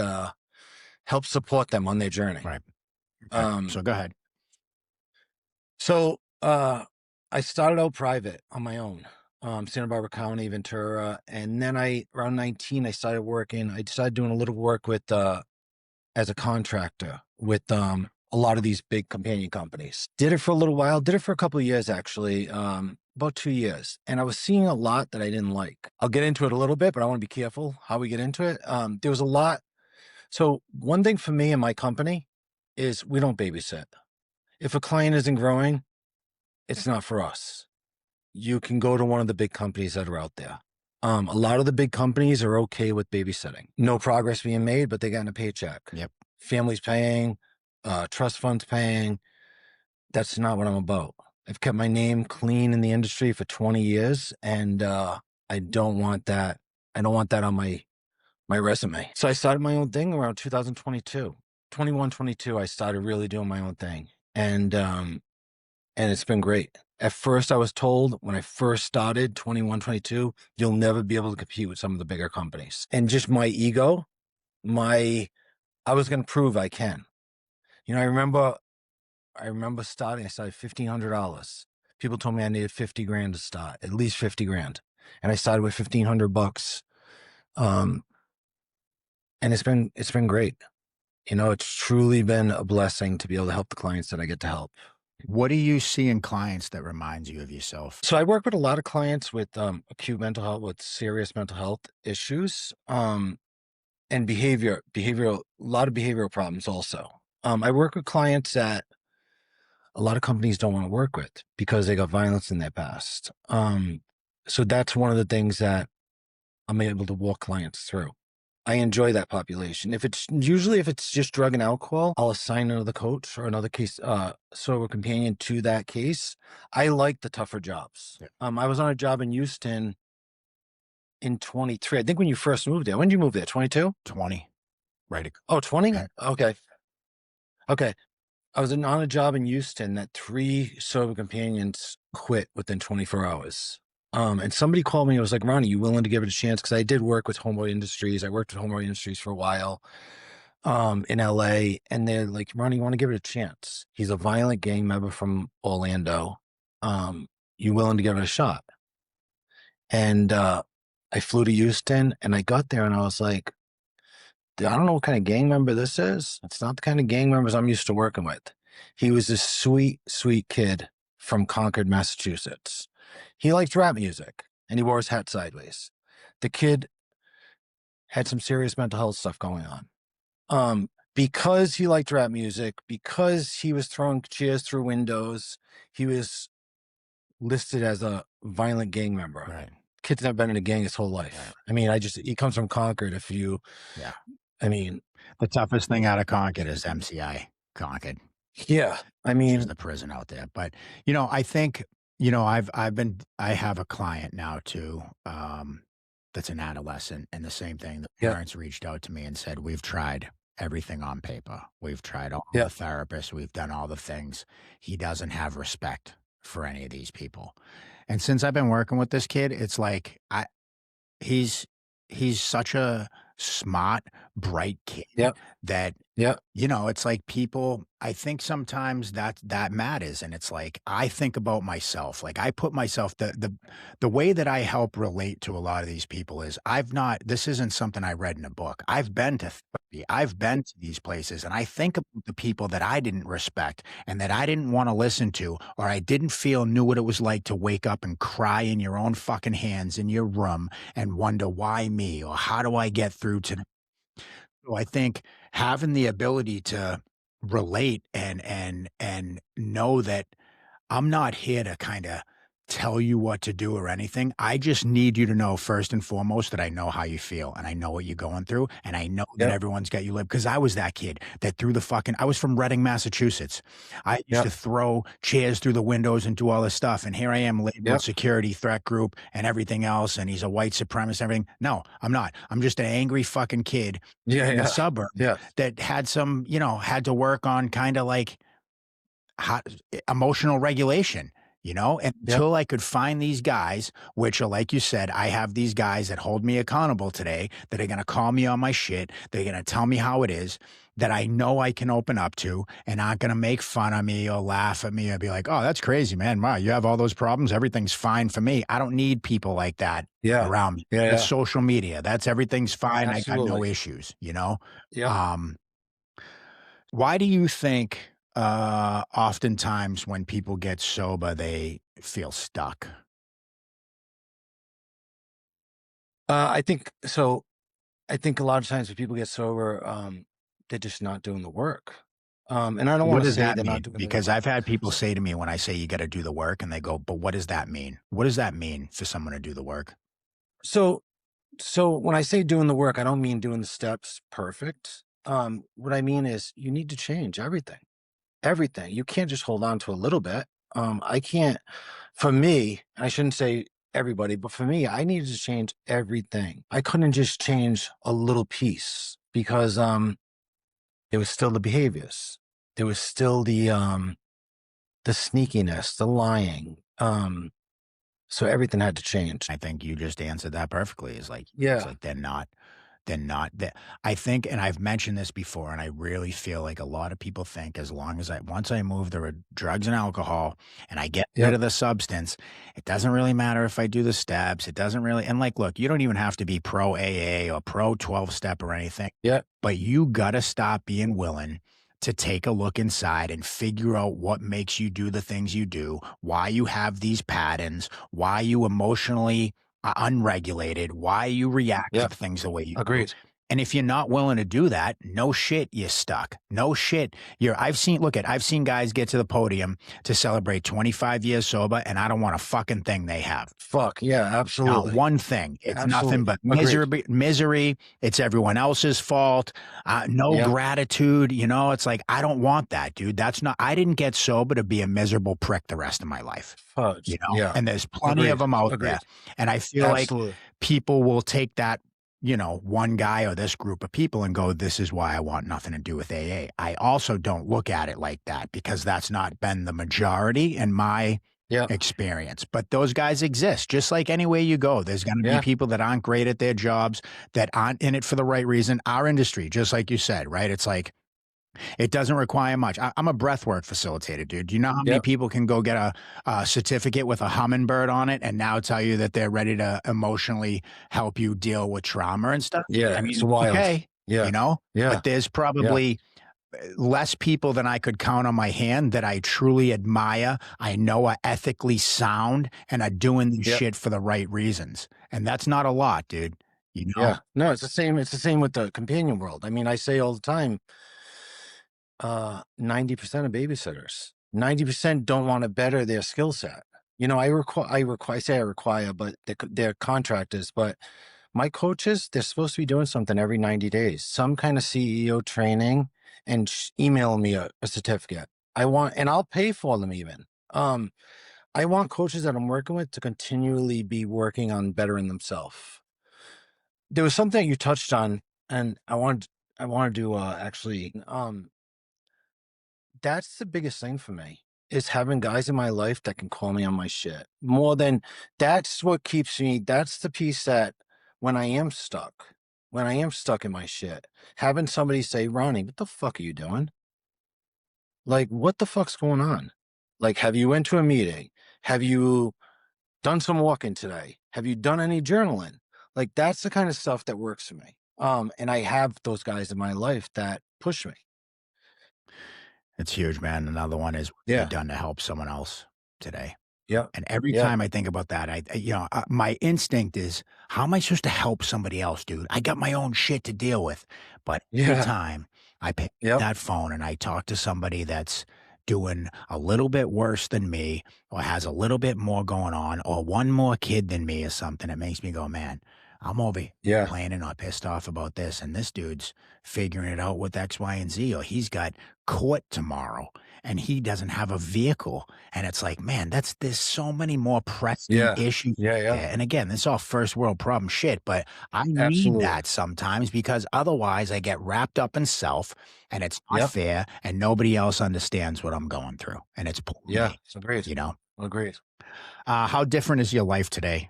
help support them on their journey. Right. Okay. So go ahead. So I started out private on my own, Santa Barbara County, Ventura. And then around 19, I started working. I decided doing a little work with, as a contractor with a lot of these big companion companies. Did it for a little while, did it for a couple of years, actually, about 2 years. And I was seeing a lot that I didn't like. I'll get into it a little bit, but I want to be careful how we get into it. There was a lot. So one thing for me and my company is we don't babysit. If a client isn't growing, it's not for us. You can go to one of the big companies that are out there. A lot of the big companies are okay with babysitting. No progress being made, but they got a paycheck. Yep. Families paying, trust funds paying. That's not what I'm about. I've kept my name clean in the industry for 20 years, and I don't want that. I don't want that on my resume. So I started my own thing around 2022. 21, 22, I started really doing my own thing. And it's been great. At first, I was told when I first started 21, 22, you'll never be able to compete with some of the bigger companies. And just my ego, I was going to prove I can. I remember starting, I started $1,500. People told me I needed 50 grand to start, at least 50 grand. And I started with $1,500. And it's been great. It's truly been a blessing to be able to help the clients that I get to help. What do you see in clients that reminds you of yourself? So I work with a lot of clients with acute mental health, with serious mental health issues, and a lot of behavioral problems also. I work with clients that a lot of companies don't want to work with because they got violence in their past. So that's one of the things that I'm able to walk clients through. I enjoy that population. If it's just drug and alcohol, I'll assign another coach or another case, sober companion to that case. I like the tougher jobs. I was on a job in Houston in 23. I think when you first moved there. When did you move there? 22? 20. Right. Oh, 20? Okay. I was on a job in Houston that 3 sober companions quit within 24 hours. And somebody called me and was like, Ronnie, you willing to give it a chance? Because I did work with Homeboy Industries. I worked with Homeboy Industries for a while in LA. And they're like, Ronnie, you want to give it a chance? He's a violent gang member from Orlando. You willing to give it a shot? And I flew to Houston and I got there and I was like, I don't know what kind of gang member this is. It's not the kind of gang members I'm used to working with. He was this sweet, sweet kid from Concord, Massachusetts. He liked rap music and he wore his hat sideways. The kid had some serious mental health stuff going on. Because he liked rap music, because he was throwing chairs through windows, he was listed as a violent gang member. Right. Kid's never been in a gang his whole life. Right. I mean, he comes from Concord. I mean, the toughest thing out of Concord is MCI Concord. Yeah. I mean, the prison out there. But, I think, I have a client now too, that's an adolescent, and the same thing. The parents reached out to me and said, we've tried everything on paper. We've tried all the therapists. We've done all the things. He doesn't have respect for any of these people. And since I've been working with this kid, it's like, he's such a smart, bright kid that, it's like people, I think sometimes that matters. And it's like, I think about myself, like I put myself, the way that I help relate to a lot of these people is this isn't something I read in a book. I've been to therapy. I've been to these places, and I think about the people that I didn't respect and that I didn't want to listen to, or I didn't feel knew what it was like to wake up and cry in your own fucking hands in your room and wonder why me, or how do I get through to. So I think having the ability to relate and know that I'm not here to kind of tell you what to do or anything. I just need you to know first and foremost that I know how you feel and I know what you're going through, and I know that everyone's got you live, because I was that kid that threw I was from Reading, Massachusetts. I used to throw chairs through the windows and do all this stuff, and here I am labeled security threat group and everything else, and he's a white supremacist and everything. No, I'm not. I'm just an angry fucking kid in the suburb that had some, had to work on kind of like emotional regulation. And until I could find these guys, which are, like you said, I have these guys that hold me accountable today, that are going to call me on my shit. They're going to tell me how it is, that I know I can open up to, and aren't going to make fun of me or laugh at me or be like, oh, that's crazy, man. Wow, you have all those problems. Everything's fine for me. I don't need people like that around me. It's social media. Everything's fine. Absolutely. I got no issues, Why do you think oftentimes when people get sober, they feel stuck? I think so. I think a lot of times when people get sober, they're just not doing the work. And I don't want to say they're not doing the work. Because I've had people say to me when I say you got to do the work, and they go, but what does that mean? What does that mean for someone to do the work? So when I say doing the work, I don't mean doing the steps perfect. What I mean is you need to change everything. You can't just hold on to a little bit. For me, I shouldn't say everybody, but for me, I needed to change everything. I couldn't just change a little piece, because there was still the behaviors. There was still the sneakiness, the lying. So everything had to change. I think you just answered that perfectly. It's like they're not. I think, and I've mentioned this before, and I really feel like a lot of people think once I move the drugs and alcohol and I get rid of the substance, it doesn't really matter if I do the steps. It doesn't really, and like, look, you don't even have to be pro AA or pro 12-step or anything. But you got to stop being willing to take a look inside and figure out what makes you do the things you do, why you have these patterns, why you emotionally unregulated, why you react to things the way you Agreed. do. And if you're not willing to do that, no shit, you're stuck. No shit. I've seen guys get to the podium to celebrate 25 years sober, and I don't want a fucking thing they have. Fuck. Yeah, Not absolutely. one thing. It's nothing but Agreed. misery. It's everyone else's fault. No gratitude. It's like, I don't want that, dude. I didn't get sober to be a miserable prick the rest of my life. Fudge. Yeah. And there's plenty of them out there. And I feel like people will take that, one guy or this group of people and go, this is why I want nothing to do with AA. I also don't look at it like that, because that's not been the majority in my experience. But those guys exist. Just like anywhere you go, there's going to be people that aren't great at their jobs, that aren't in it for the right reason. Our industry, just like you said, right? It's like, it doesn't require much. I'm a breathwork facilitator, dude. Do you know how many people can go get a certificate with a hummingbird on it and now tell you that they're ready to emotionally help you deal with trauma and stuff? Yeah, I mean, it's wild. Okay, but there's probably less people than I could count on my hand that I truly admire, I know are ethically sound and are doing this shit for the right reasons. And that's not a lot, dude. Yeah. No, it's the same. It's the same with the companion world. I mean, I say all the time, 90% of babysitters, 90% don't want to better their skill set. I require, but they're contractors, but my coaches, they're supposed to be doing something every 90 days, some kind of CEO training, and email me a certificate. And I'll pay for them even. I want coaches that I'm working with to continually be working on bettering themselves. There was something you touched on, and I wanted to actually, that's the biggest thing for me, is having guys in my life that can call me on my shit. That's what keeps me, that's the piece that when I am stuck in my shit, having somebody say, Ronnie, what the fuck are you doing? Like, what the fuck's going on? Like, have you went to a meeting? Have you done some walking today? Have you done any journaling? Like, that's the kind of stuff that works for me. And I have those guys in my life that push me. It's huge, man. Another one is what you've done to help someone else today. Yeah. And every time I think about that, my instinct is, how am I supposed to help somebody else, dude? I got my own shit to deal with. But every time I pick up that phone and I talk to somebody that's doing a little bit worse than me, or has a little bit more going on, or one more kid than me or something, it makes me go, man, I'm over here complaining or pissed off about this, and this dude's figuring it out with X, Y, and Z, or he's got court tomorrow and he doesn't have a vehicle. And it's like, man, there's so many more pressing issues. Yeah. And again, this is all first world problem shit, but I need that sometimes, because otherwise I get wrapped up in self, and it's not fair, and nobody else understands what I'm going through. And it's agreed. Agreed. How different is your life today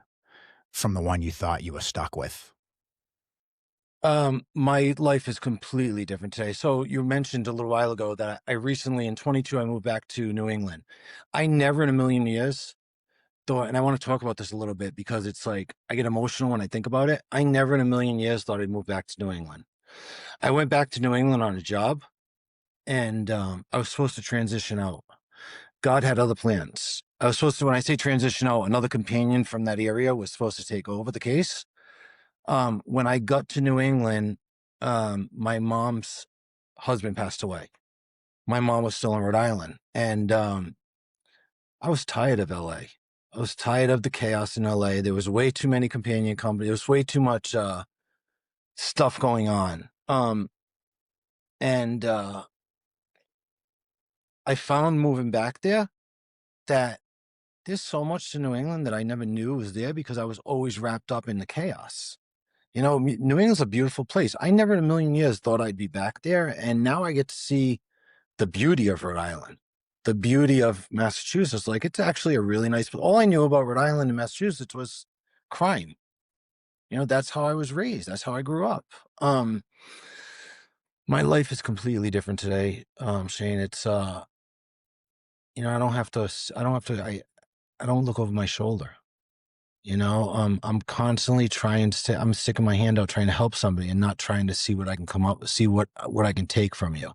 from the one you thought you were stuck with? My life is completely different today. So you mentioned a little while ago that I recently, in 22, I moved back to New England. I never in a million years thought, and I want to talk about this a little bit because it's like, I get emotional when I think about it. I never in a million years thought I'd move back to New England. I went back to New England on a job, and I was supposed to transition out. God had other plans. I was supposed to, when I say transition out, another companion from that area was supposed to take over the case. When I got to New England, my mom's husband passed away. My mom was still in Rhode Island, and I was tired of LA. I was tired of the chaos in LA. There was way too many companion companies. There was way too much stuff going on. And I found moving back there that there's so much to New England that I never knew was there, because I was always wrapped up in the chaos. New England's a beautiful place. I never in a million years thought I'd be back there. And now I get to see the beauty of Rhode Island, the beauty of Massachusetts. Like, it's actually a really nice, all I knew about Rhode Island and Massachusetts was crime. That's how I was raised. That's how I grew up. My life is completely different today, Shane. It's, I don't look over my shoulder. I'm constantly I'm sticking my hand out trying to help somebody, and not trying to see what I can come up with, see what I can take from you.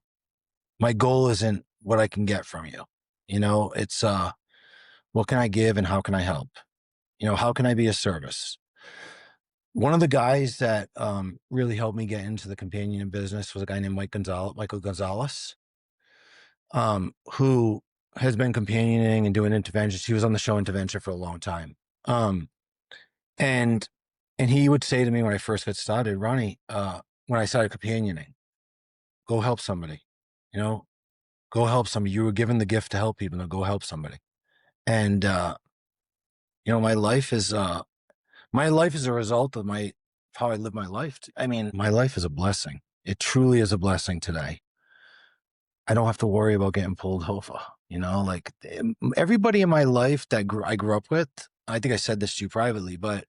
My goal isn't what I can get from you. It's, what can I give and how can I help? How can I be of service? One of the guys that really helped me get into the companion business was a guy named Michael Gonzalez, who has been companioning and doing interventions. He was on the show Intervention for a long time. And he would say to me when I first got started, Ronnie, when I started companioning, go help somebody, go help somebody. You were given the gift to help people. Now go help somebody. And, my life is a result of how I live my life. I mean, my life is a blessing. It truly is a blessing today. I don't have to worry about getting pulled over, like everybody in my life that I grew up with. I think I said this to you privately, but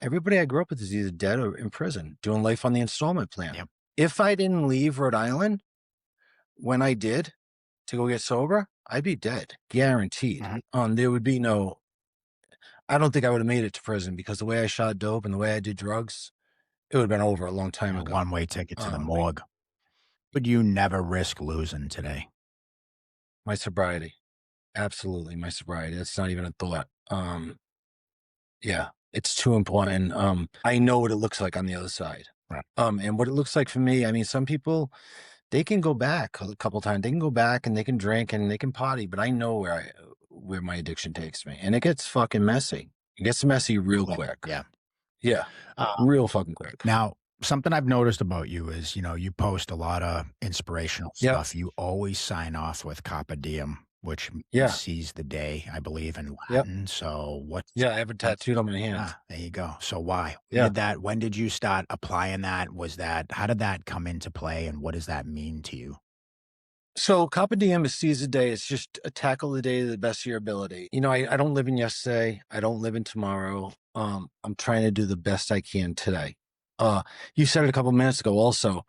everybody I grew up with is either dead or in prison doing life on the installment plan. Yep. If I didn't leave Rhode Island when I did to go get sober, I'd be dead, guaranteed. Mm-hmm. There would be I don't think I would have made it to prison because the way I shot dope and the way I did drugs, it would have been over a long time ago. One-way ticket to the morgue. Would you never risk losing today? My sobriety. Absolutely. My sobriety. That's not even a thought. Yeah, it's too important. I know what it looks like on the other side. Right. And what it looks like for me, I mean, some people, they can go back a couple times. They can go back and they can drink and they can potty, but I know where my addiction takes me, and it gets fucking messy. It gets messy real quick. Yeah. Real fucking quick. Now, something I've noticed about you is, you post a lot of inspirational stuff. You always sign off with Carpe Diem, which seize the day, I believe, in Latin. So what? Yeah, I have it tattooed on my hand. There you go. So why? When did you start applying that? How did that come into play, and what does that mean to you? So Carpe Diem is seize the day. It's just tackle the day to the best of your ability. I don't live in yesterday. I don't live in tomorrow. I'm trying to do the best I can today. You said it a couple minutes ago also.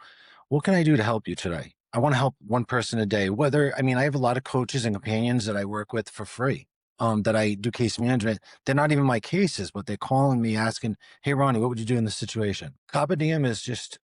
What can I do to help you today? I want to help one person a day. I have a lot of coaches and companions that I work with for free, that I do case management. They're not even my cases, but they're calling me asking, hey, Ronnie, what would you do in this situation? Carpe Diem is just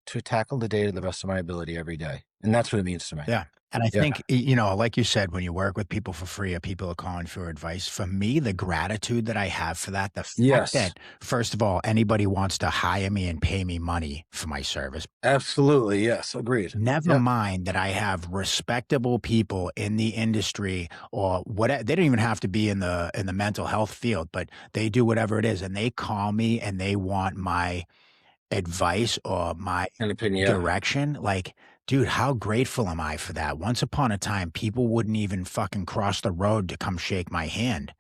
to tackle the day to the best of my ability every day. And that's what it means to me. Yeah. And I think, like you said, when you work with people for free or people are calling for advice, for me, the gratitude that I have for that, the fact that, first of all, anybody wants to hire me and pay me money for my service. Absolutely. Yes. Agreed. Never mind that I have respectable people in the industry or whatever. They don't even have to be in the mental health field, but they do whatever it is. And they call me and they want my advice or my direction. Like, dude, how grateful am I for that? Once upon a time, people wouldn't even fucking cross the road to come shake my hand,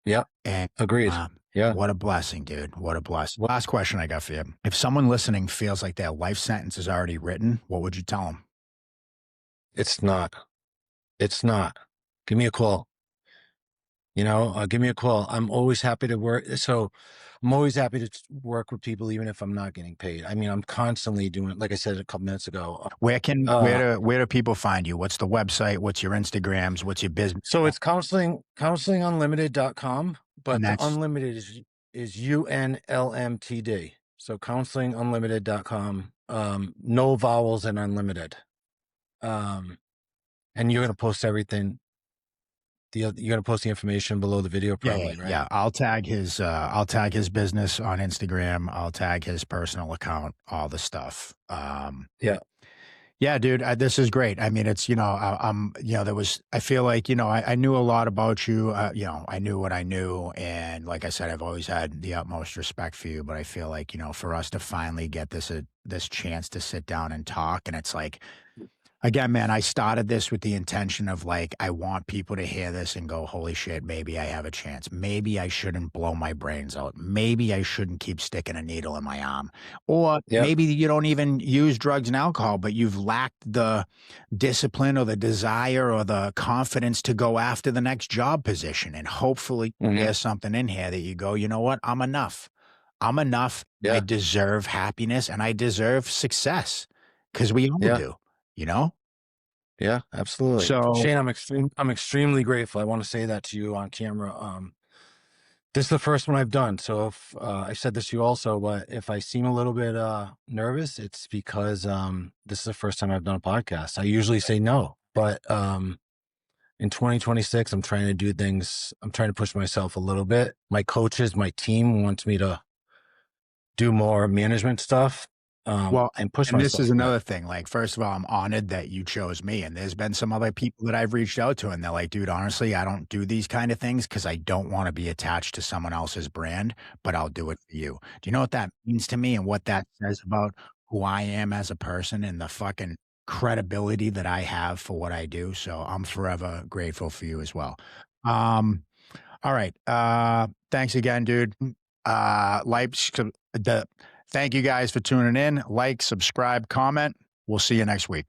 Yeah. And agreed. What a blessing, dude. What a blessing. Last question I got for you. If someone listening feels like their life sentence is already written, what would you tell them? It's not. Give me a call. Give me a call. I'm always happy to work. So I'm always happy to work with people, even if I'm not getting paid. I mean, I'm constantly doing, like I said a couple minutes ago. Where do people find you? What's the website? What's your Instagrams? What's your business? So it's counselingunlimited.com, but the unlimited is UNLMTD. So counselingunlimited.com. No vowels in unlimited. And you're going to post everything. You're going to post the information below the video, probably, right? Yeah. I'll tag his business on Instagram. I'll tag his personal account, all the stuff. Yeah, dude, this is great. I mean, it's, I feel like, I knew a lot about you. I knew what I knew. And like I said, I've always had the utmost respect for you, but I feel like, for us to finally get this chance to sit down and talk. And it's like, again, man, I started this with the intention of like, I want people to hear this and go, holy shit, maybe I have a chance. Maybe I shouldn't blow my brains out. Maybe I shouldn't keep sticking a needle in my arm. Or maybe you don't even use drugs and alcohol, but you've lacked the discipline or the desire or the confidence to go after the next job position. And hopefully there's something in here that you go, you know what? I'm enough. I deserve happiness and I deserve success because we all do. Yeah, absolutely. So Shane, I'm extremely grateful. I want to say that to you on camera. This is the first one I've done. So if I said this to you also, but if I seem a little bit nervous, it's because this is the first time I've done a podcast. I usually say no, but in 2026, I'm trying to do things. I'm trying to push myself a little bit. My coaches, my team wants me to do more management stuff. Well, And push and this myself. is another thing. Like, first of all, I'm honored that you chose me. And there's been some other people that I've reached out to, and they're like, dude, honestly, I don't do these kind of things because I don't want to be attached to someone else's brand, but I'll do it for you. Do you know what that means to me and what that says about who I am as a person and the fucking credibility that I have for what I do? So I'm forever grateful for you as well. Um, all right. Thanks again, dude. Like, thank you guys for tuning in. Like, subscribe, comment. We'll see you next week.